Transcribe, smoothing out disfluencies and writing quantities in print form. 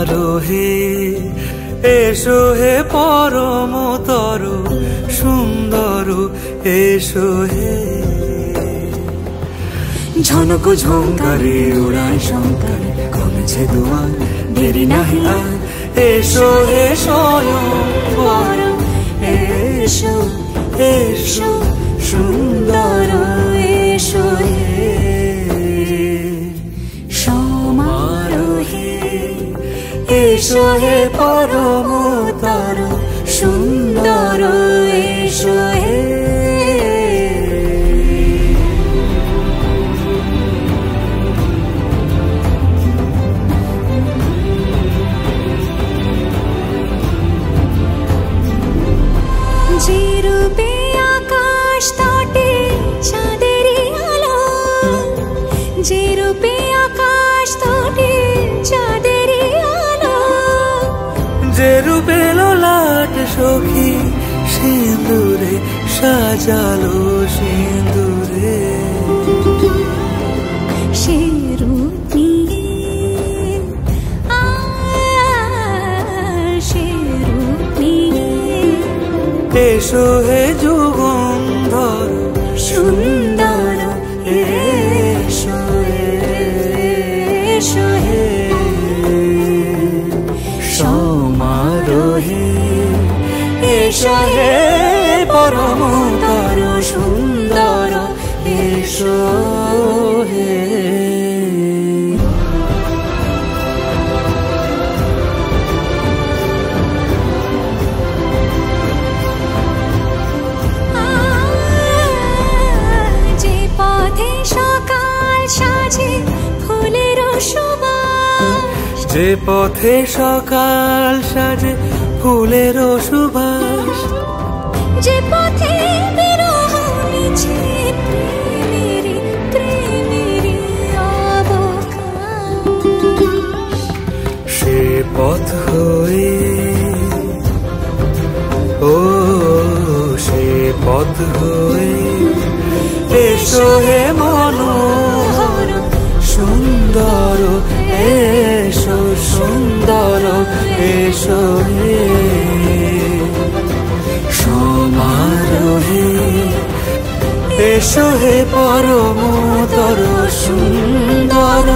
সমারোহে এসো হে পরমতর সুন্দর এসো হে। ঝনক ঝঙ্কারে উড়ায় শঙ্কারে কমেছে দুয়ার দেরি নাহি আর এসো হে স্বয়ংবর এসো এসো সুন্দর এসো হে। সমারোহে এসো হে পরমতর সুন্দর এসো হে। যে রূপে আকাশ তটে চাঁদেরই আলো, যে রূপে আকাশ তটে চাঁদেরই আলো, যে রূপে ললাট সখী সিঁদুরে সাজালো সিঁদুরে, সে রূপ নিয়ে সে রূপ নিয়ে এসো হে যুগন্ধর সুন্দর এসো এসো হে। সমারোহে এসো হে পরমতর সুন্দর এসো হে। যে পথে সকাল সাজে ফুলের সুবাস, যে পথে বিরহ মিছে প্রেমেরই প্রেমেরই অবকাশ, সে পথ হয়ে ও সে পথ হয়ে এসো হে মনোহর সুন্দর এসো সুন্দর এসো হে। সমারোহে এসো হে পরমতর সুন্দর